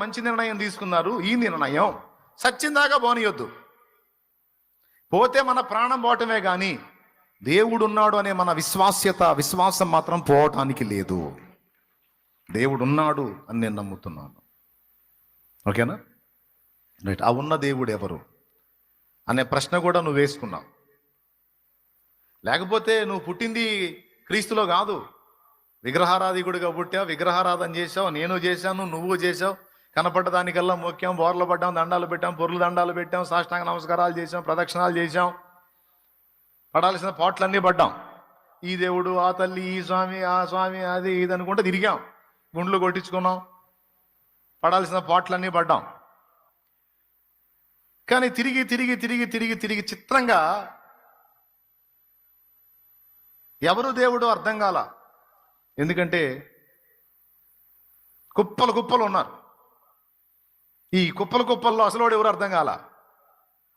మంచి నిర్ణయం తీసుకున్నారు. ఈ నిర్ణయం సచ్చిందాకా పోనీయొద్దు. పోతే మన ప్రాణం పోవటమే కానీ దేవుడు ఉన్నాడు అనే మన విశ్వాసం మాత్రం పోవటానికి లేదు. దేవుడు ఉన్నాడు అని నేను నమ్ముతున్నాను. ఓకేనా? రైట్. ఆ ఉన్న దేవుడు ఎవరు అనే ప్రశ్న కూడా నువ్వు వేసుకున్నావు. లేకపోతే నువ్వు పుట్టింది క్రీస్తులో కాదు, విగ్రహారాధికుడిగా పుట్టావు, విగ్రహారాధన చేసావు, నేను చేశాను, నువ్వు చేసావు. కనపడ్డ దానికల్లా మొక్కాం, బోర్లు పడ్డాం, దండాలు పెట్టాం, పొర్లు దండాలు పెట్టాం, సాష్టాంగ నమస్కారాలు చేసాం, ప్రదక్షిణాలు చేసాం, పడాల్సిన పాటలన్నీ పడ్డాం. ఈ దేవుడు, ఆ తల్లి, ఈ స్వామి, ఆ స్వామి, అది ఇది అనుకుంటే తిరిగాం, గుండ్లు కొట్టించుకున్నాం, పడాల్సిన పాటలన్నీ పడ్డాం. కానీ తిరిగి తిరిగి తిరిగి తిరిగి తిరిగి చిత్రంగా ఎవరు దేవుడు అర్థం కాల. ఎందుకంటే కుప్పలు కుప్పలు ఉన్నారు. ఈ కుప్పల్లో అసలోడు ఎవరు అర్థం కాల.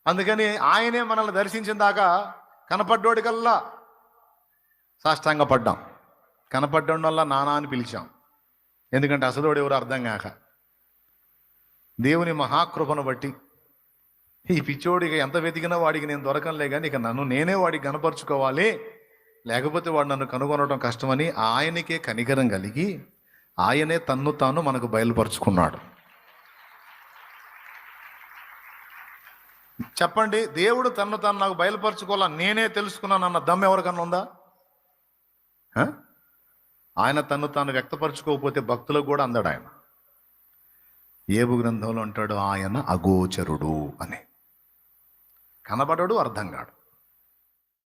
అందుకని ఆయనే మనల్ని దర్శించిన దాకా కనపడ్డోడికల్లా సాష్టాంగ పడ్డాం, కనపడ్డం వల్ల నానా అని పిలిచాం. ఎందుకంటే అసలోడు ఎవరు అర్థం కాక. దేవుని మహాకృపను బట్టి ఈ పిచ్చోడికి ఎంత వెతికినా వాడికి నేను దొరకనులే, కానీ ఇక నన్ను నేనే వాడికి కనపరుచుకోవాలి, లేకపోతే వాడు నన్ను కనుగొనడం కష్టమని ఆయనకే కనికరం కలిగి ఆయనే తన్ను తాను మనకు బయలుపరుచుకున్నాడు. చెప్పండి, దేవుడు తన్ను తాను నాకు బయలుపరుచుకోవాలా, నేనే తెలుసుకున్నాను అన్న దమ్ము ఎవరికన్నా ఉందా? ఆయన తన్ను తాను వ్యక్తపరచుకోకపోతే భక్తులకు కూడా అందడు. ఆయన ఏబు గ్రంథంలో అంటాడు, ఆయన అగోచరుడు అని. కనబడడు, అర్థం కాడు.